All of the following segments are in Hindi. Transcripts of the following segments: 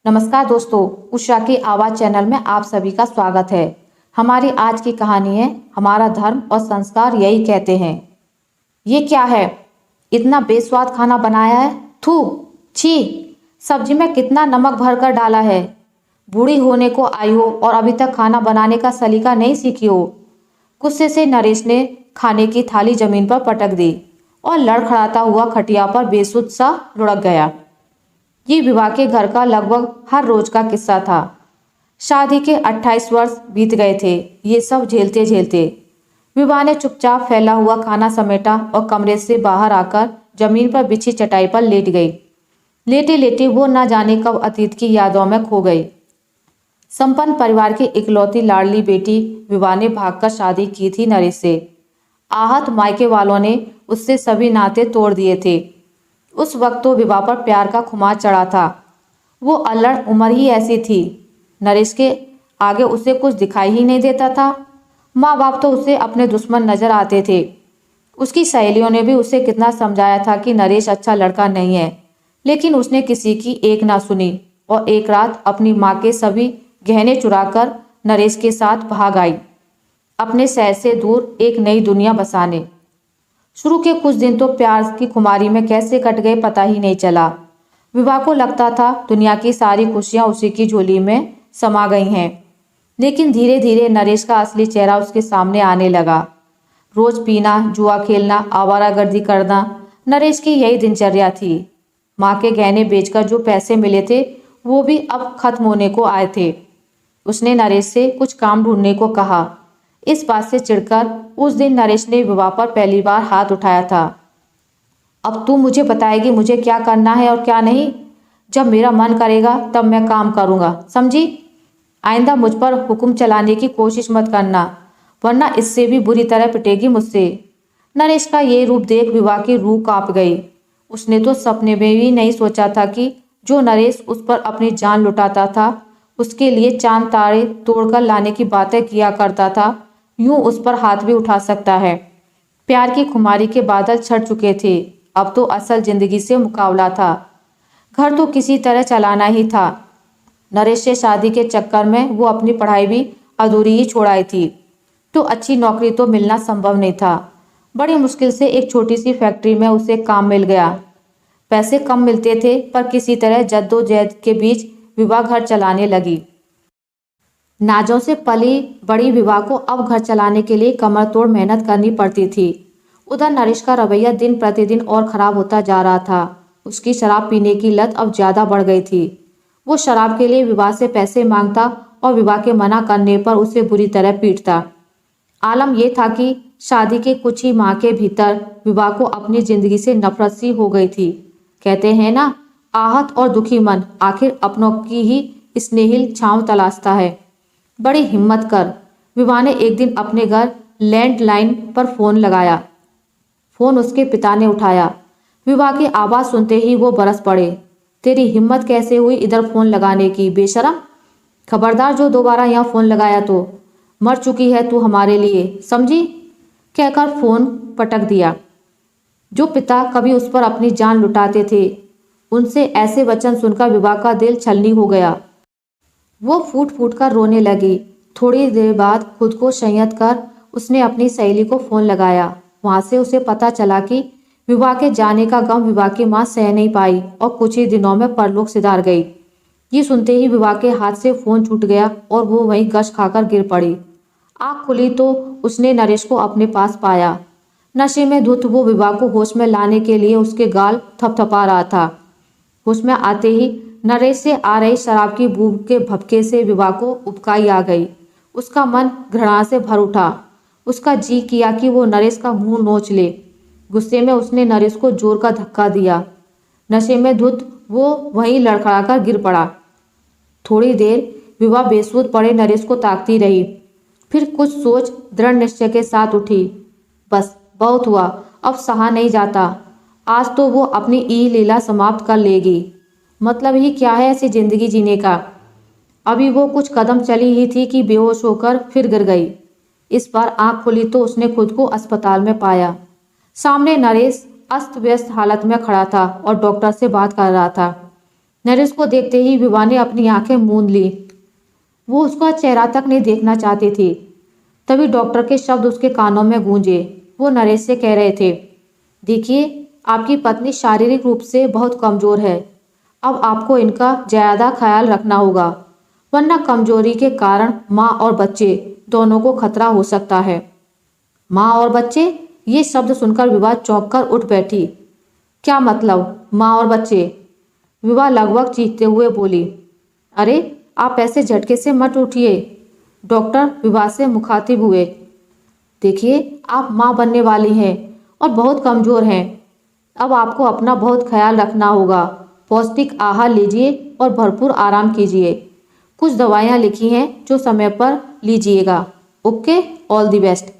नमस्कार दोस्तों, उषा की आवाज चैनल में आप सभी का स्वागत है। हमारी आज की कहानी है हमारा धर्म और संस्कार यही कहते हैं। ये क्या है? इतना बेस्वाद खाना बनाया है। थू, छी। सब्जी में कितना नमक भरकर डाला है। बूढ़ी होने को आई हो और अभी तक खाना बनाने का सलीका नहीं सीखी हो। गुस्से से नरेश ने खाने की थाली जमीन पर पटक दी और लड़खड़ाता हुआ खटिया पर बेसुध सा लुढ़क गया। ये विवाह के घर का लगभग हर रोज का किस्सा था। शादी के 28 वर्ष बीत गए थे ये सब झेलते झेलते। विवाह ने चुपचाप फैला हुआ खाना समेटा और कमरे से बाहर आकर जमीन पर बिछी चटाई पर लेट गई। लेटे लेटे वो न जाने कब अतीत की यादों में खो गई। संपन्न परिवार की इकलौती लाडली बेटी विवाह ने भागकर शादी की थी नरेश से। आहत मायके वालों ने उससे सभी नाते तोड़ दिए थे। उस वक्त तो विवाह पर प्यार का खुमार चढ़ा था। वो अल्लड़ उम्र ही ऐसी थी। नरेश के आगे उसे कुछ दिखाई ही नहीं देता था। माँ बाप तो उसे अपने दुश्मन नजर आते थे। उसकी सहेलियों ने भी उसे कितना समझाया था कि नरेश अच्छा लड़का नहीं है, लेकिन उसने किसी की एक ना सुनी और एक रात अपनी माँ के सभी गहने चुराकर नरेश के साथ भाग आई, अपने शहर से दूर एक नई दुनिया बसाने। शुरू के कुछ दिन तो प्यार की खुमारी में कैसे कट गए पता ही नहीं चला। विवाह को लगता था दुनिया की सारी खुशियां उसी की झोली में समा गई हैं, लेकिन धीरे धीरे नरेश का असली चेहरा उसके सामने आने लगा। रोज पीना, जुआ खेलना, आवारागर्दी करना नरेश की यही दिनचर्या थी। माँ के गहने बेचकर जो पैसे मिले थे वो भी अब खत्म होने को आए थे। उसने नरेश से कुछ काम ढूंढने को कहा। इस बात से चिढ़कर उस दिन नरेश ने विवाह पर पहली बार हाथ उठाया था। अब तू मुझे बताएगी मुझे क्या करना है और क्या नहीं। जब मेरा मन करेगा तब मैं काम करूंगा, समझी? आइंदा मुझ पर हुक्म चलाने की कोशिश मत करना, वरना इससे भी बुरी तरह पिटेगी मुझसे। नरेश का ये रूप देख विवाह की रूह कांप गई। उसने तो सपने में भी नहीं सोचा था कि जो नरेश उस पर अपनी जान लुटाता था, उसके लिए चांद तारे तोड़कर लाने की बातें किया करता था, यूं उस पर हाथ भी उठा सकता है। प्यार की खुमारी के बादल छट चुके थे। अब तो असल जिंदगी से मुकाबला था। घर तो किसी तरह चलाना ही था। नरेश से शादी के चक्कर में वो अपनी पढ़ाई भी अधूरी ही छोड़ाई थी, तो अच्छी नौकरी तो मिलना संभव नहीं था। बड़ी मुश्किल से एक छोटी सी फैक्ट्री में उसे काम मिल गया। पैसे कम मिलते थे पर किसी तरह जद्दोजहद के बीच विवाह घर चलाने लगी। नाजों से पली बड़ी विवाह को अब घर चलाने के लिए कमर तोड़ मेहनत करनी पड़ती थी। उधर नरेश का रवैया दिन प्रतिदिन और खराब होता जा रहा था। उसकी शराब पीने की लत अब ज्यादा बढ़ गई थी। वो शराब के लिए विवाह से पैसे मांगता और विवाह के मना करने पर उसे बुरी तरह पीटता। आलम यह था कि शादी के कुछ ही माह के भीतर विवाह को अपनी जिंदगी से नफरत सी हो गई थी। कहते हैं ना, आहत और दुखी मन आखिर अपनों की ही स्नेहिल छांव तलाशता है। बड़ी हिम्मत कर। विवाह ने एक दिन अपने घर लैंडलाइन पर फोन लगाया। फोन उसके पिता ने उठाया। विवाह की आवाज सुनते ही वो बरस पड़े। तेरी हिम्मत कैसे हुई इधर फोन लगाने की, बेशरम? खबरदार जो दोबारा यहाँ फोन लगाया तो मर चुकी है तू हमारे लिए, समझी? कहकर फोन पटक दिया। जो पिता कभी उस पर अपनी जान लुटाते थे, उनसे ऐसे वचन सुनकर विवाह का दिल छलनी हो गया। वो फूट फूट कर रोने लगी। थोड़ी देर बाद खुद को संयत कर उसने अपनी सहेली को फोन लगाया। वहां से उसे पता चला कि विवाह के जाने का गम विवाह की मां सह नहीं पाई और कुछ ही दिनों में परलोक सिधार गई। ये सुनते ही विवाह के हाथ से फोन छूट गया और वो वहीं गश खाकर गिर पड़ी। आँख खुली तो उसने नरेश को अपने पास पाया। नशे में धुत वो विवाह को होश में लाने के लिए उसके गाल थपथपा रहा था। होश में आते ही नरेश से आ रही शराब की बू के भपके से विवाह को उबकाई आ गई। उसका मन घृणा से भर उठा। उसका जी किया कि वो नरेश का मुंह नोच ले। गुस्से में उसने नरेश को जोर का धक्का दिया। नशे में धुत वो वहीं लड़खड़ाकर गिर पड़ा। थोड़ी देर विवाह बेसुध पड़े नरेश को ताकती रही, फिर कुछ सोच दृढ़ निश्चय के साथ उठी। बस बहुत हुआ, अब सहा नहीं जाता। आज तो वो अपनी ई लीला समाप्त कर लेगी। मतलब ही क्या है ऐसी जिंदगी जीने का। अभी वो कुछ कदम चली ही थी कि बेहोश होकर फिर गिर गई। इस बार आंख खुली तो उसने खुद को अस्पताल में पाया। सामने नरेश अस्त व्यस्त हालत में खड़ा था और डॉक्टर से बात कर रहा था। नरेश को देखते ही विभा ने अपनी आंखें मूंद ली। वो उसका चेहरा तक नहीं देखना चाहती थी। तभी डॉक्टर के शब्द उसके कानों में गूंजे। वो नरेश से कह रहे थे, देखिए आपकी पत्नी शारीरिक रूप से बहुत कमज़ोर है। अब आपको इनका ज़्यादा ख्याल रखना होगा, वरना कमजोरी के कारण माँ और बच्चे दोनों को खतरा हो सकता है। माँ और बच्चे? ये शब्द सुनकर विभा चौंक कर उठ बैठी। क्या मतलब माँ और बच्चे? विभा लगभग चीखते हुए बोली। अरे आप ऐसे झटके से मत उठिए। डॉक्टर विभा से मुखातिब हुए। देखिए आप माँ बनने वाली हैं और बहुत कमज़ोर हैं। अब आपको अपना बहुत ख्याल रखना होगा। पौष्टिक आहार लीजिए और भरपूर आराम कीजिए। कुछ दवाइयाँ लिखी हैं जो समय पर लीजिएगा। Okay, all the best.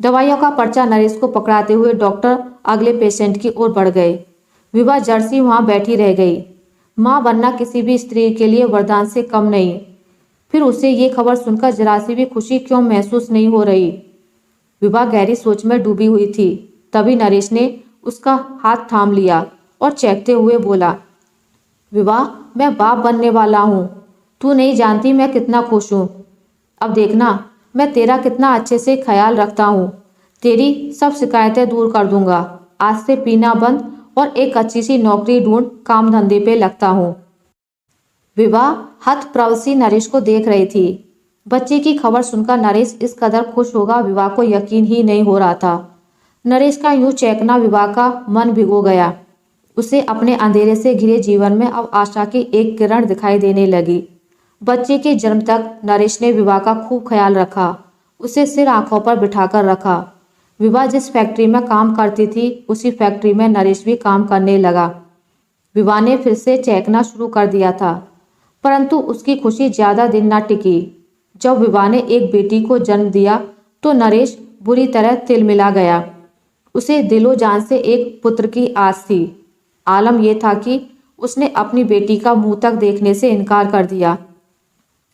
दवाइयों का पर्चा नरेश को पकड़ाते हुए डॉक्टर अगले पेशेंट की ओर बढ़ गए। विभा जर्सी वहाँ बैठी रह गई। माँ बनना किसी भी स्त्री के लिए वरदान से कम नहीं। फिर उसे ये खबर सुनकर जरा सी भी खुशी क्यों महसूस नहीं हो रही। विभा गहरी सोच में डूबी हुई थी। तभी नरेश ने उसका हाथ थाम लिया और चहकते हुए बोला, विभा मैं बाप बनने वाला हूँ। तू नहीं जानती मैं कितना खुश हूँ। अब देखना मैं तेरा कितना अच्छे से ख्याल रखता हूँ। तेरी सब शिकायतें दूर कर दूंगा। आज से पीना बंद और एक अच्छी सी नौकरी ढूंढ काम धंधे पे लगता हूँ। विभा हतप्रवशी नरेश को देख रही थी। बच्चे की खबर सुनकर नरेश इस कदर खुश होगा विभा को यकीन ही नहीं हो रहा था। नरेश का यूं चहकना विभा का मन भिगो गया। उसे अपने अंधेरे से घिरे जीवन में अब आशा की एक किरण दिखाई देने लगी। बच्चे के जन्म तक नरेश ने विभा का खूब ख्याल रखा। उसे सिर आंखों पर बिठाकर रखा। विभा जिस फैक्ट्री में काम करती थी उसी फैक्ट्री में नरेश भी काम करने लगा। विभा ने फिर से चहकना शुरू कर दिया था, परंतु उसकी खुशी ज्यादा दिन न टिकी। जब विभा ने एक बेटी को जन्म दिया तो नरेश बुरी तरह तिलमिला गया। उसे दिलो जान से एक पुत्र की आस थी। आलम यह था कि उसने अपनी बेटी का मुंह तक देखने से इनकार कर दिया।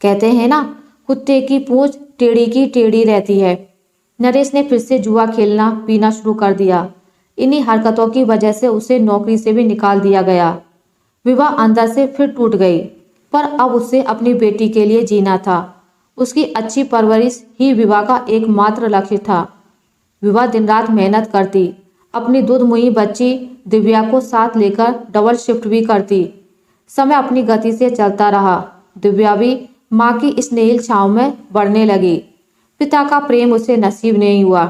कहते हैं ना, कुत्ते की पूंछ टेढ़ी की टेढ़ी रहती है। नरेश ने फिर से जुआ खेलना पीना शुरू कर दिया। इन्हीं हरकतों की वजह से उसे नौकरी से भी निकाल दिया गया। विभा अंदर से फिर टूट गई, पर अब उसे अपनी बेटी के लिए जीना था। उसकी अच्छी परवरिश ही विभा का एकमात्र लक्ष्य था। विभा दिन रात मेहनत करती, अपनी दुधमुही बच्ची दिव्या को साथ लेकर डबल शिफ्ट भी करती। समय अपनी गति से चलता रहा। दिव्या भी माँ की स्नेहिल छाँव में बढ़ने लगी। पिता का प्रेम उसे नसीब नहीं हुआ।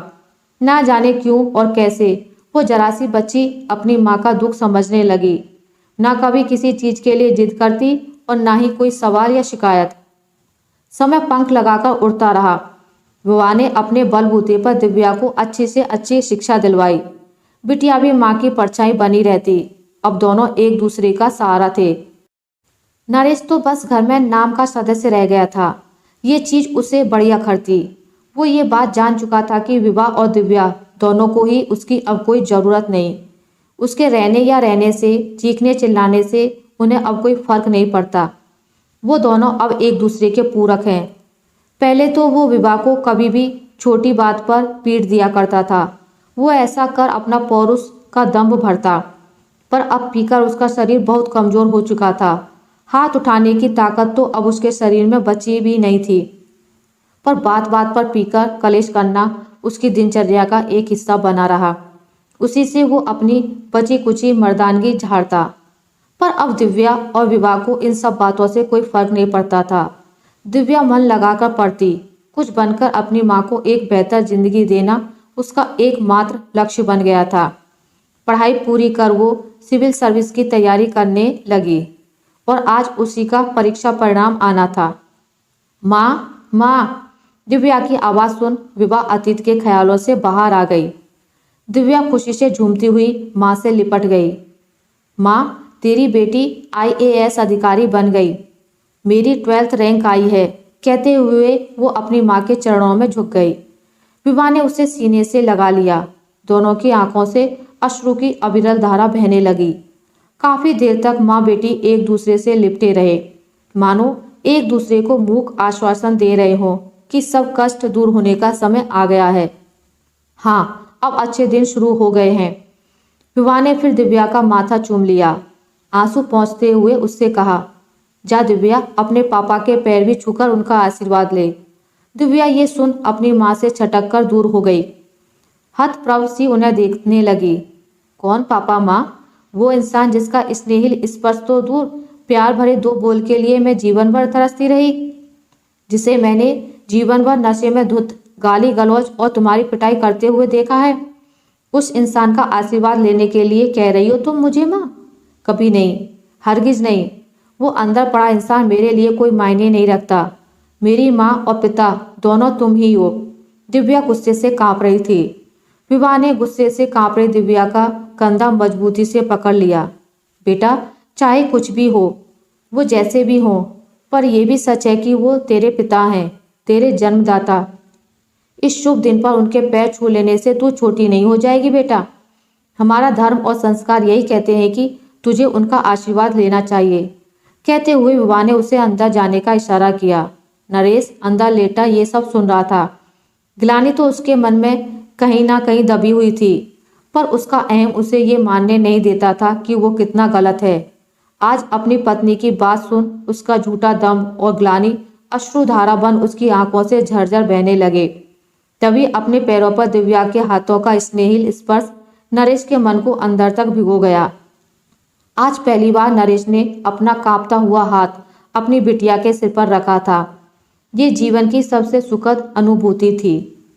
ना जाने क्यों और कैसे वो जरा सी बच्ची अपनी माँ का दुख समझने लगी। ना कभी किसी चीज के लिए जिद करती और ना ही कोई सवाल या शिकायत। समय पंख लगाकर उड़ता रहा। विभा ने अपने बलबूते पर दिव्या को अच्छी से अच्छी शिक्षा दिलवाई। बिटिया भी माँ की परछाई बनी रहती। अब दोनों एक दूसरे का सहारा थे। नरेश तो बस घर में नाम का सदस्य रह गया था। ये चीज उसे बड़ी अखरती। वो ये बात जान चुका था कि विभा और दिव्या दोनों को ही उसकी अब कोई ज़रूरत नहीं। उसके रहने या रहने से, चीखने चिल्लाने से उन्हें अब कोई फर्क नहीं पड़ता। वो दोनों अब एक दूसरे के पूरक हैं। पहले तो वो विभा को कभी भी छोटी बात पर पीट दिया करता था। वो ऐसा कर अपना पौरुष का दंभ भरता, पर अब पीकर उसका शरीर बहुत कमजोर हो चुका था। हाथ उठाने की ताकत तो अब उसके शरीर में बची भी नहीं थी, पर बात बात पर पीकर कलेश करना उसकी दिनचर्या का एक हिस्सा बना रहा। उसी से वो अपनी बची कुची मर्दानगी झाड़ता। पर अब दिव्या और विभा को इन सब बातों से कोई फर्क नहीं पड़ता था। दिव्या मन लगाकर पढ़ती, कुछ बनकर अपनी माँ को एक बेहतर जिंदगी देना उसका एकमात्र लक्ष्य बन गया था। पढ़ाई पूरी कर वो सिविल सर्विस की तैयारी करने लगी और आज उसी का परीक्षा परिणाम आना था। माँ माँ, दिव्या की आवाज़ सुन विभा अतीत के ख्यालों से बाहर आ गई। दिव्या खुशी से झूमती हुई माँ से लिपट गई। माँ, तेरी बेटी IAS अधिकारी बन गई। मेरी 12th रैंक आई है, कहते हुए वो अपनी माँ के चरणों में झुक गई। विभा ने उसे सीने से लगा लिया। दोनों की आंखों से अश्रु की अविरल धारा बहने लगी। काफी देर तक माँ बेटी एक दूसरे से लिपटे रहे, मानो एक दूसरे को मूक आश्वासन दे रहे हों कि सब कष्ट दूर होने का समय आ गया है। हाँ, अब अच्छे दिन शुरू हो गए हैं। विभा ने फिर दिव्या का माथा चूम लिया। आंसू पोंछते हुए उससे कहा, जा दिव्या, अपने पापा के पैर भी छूकर उनका आशीर्वाद ले। दिव्या ये सुन अपनी माँ से छटक कर दूर हो गई। हतप्रभ सी उन्हें देखने लगी। कौन पापा माँ? वो इंसान जिसका स्नेहिल स्पर्श तो दूर, प्यार भरे दो बोल के लिए मैं जीवन भर तरसती रही, जिसे मैंने जीवन भर नशे में धुत, गाली गलौज और तुम्हारी पिटाई करते हुए देखा है। उस इंसान का आशीर्वाद लेने के लिए कह रही हो तुम मुझे माँ? कभी नहीं, हरगिज नहीं। वो अंदर पड़ा इंसान मेरे लिए कोई मायने नहीं रखता। मेरी माँ और पिता दोनों तुम ही हो। दिव्या गुस्से से कांप रही थी। विभा ने गुस्से से कांप रही दिव्या का कंधा मजबूती से पकड़ लिया। बेटा, चाहे कुछ भी हो, वो जैसे भी हो, पर यह भी सच है कि वो तेरे पिता हैं, तेरे जन्मदाता। इस शुभ दिन पर उनके पैर छू लेने से तू छोटी नहीं हो जाएगी बेटा। हमारा धर्म और संस्कार यही कहते हैं कि तुझे उनका आशीर्वाद लेना चाहिए। कहते हुए विभा ने उसे अंदर जाने का इशारा किया। नरेश अंदर लेटा ये सब सुन रहा था। ग्लानि तो उसके मन में कहीं ना कहीं दबी हुई थी, पर उसका अहम उसे ये मानने नहीं देता था कि वो कितना गलत है। आज अपनी पत्नी की बात सुन उसका झूठा दम और ग्लानि अश्रुधारा बन उसकी आंखों से झरझर बहने लगे। तभी अपने पैरों पर दिव्या के हाथों का स्नेहिल स्पर्श नरेश के मन को अंदर तक भिगो गया। आज पहली बार नरेश ने अपना कांपता हुआ हाथ अपनी बिटिया के सिर पर रखा था। ये जीवन की सबसे सुखद अनुभूति थी।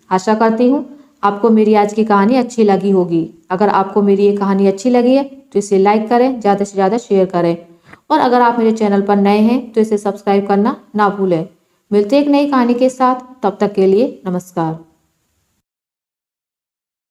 आशा करती हूँ आपको मेरी आज की कहानी अच्छी लगी होगी। अगर आपको मेरी ये कहानी अच्छी लगी है तो इसे लाइक करें, ज़्यादा से ज़्यादा शेयर करें, और अगर आप मेरे चैनल पर नए हैं तो इसे सब्सक्राइब करना ना भूलें। मिलते एक नई कहानी के साथ, तब तक के लिए नमस्कार।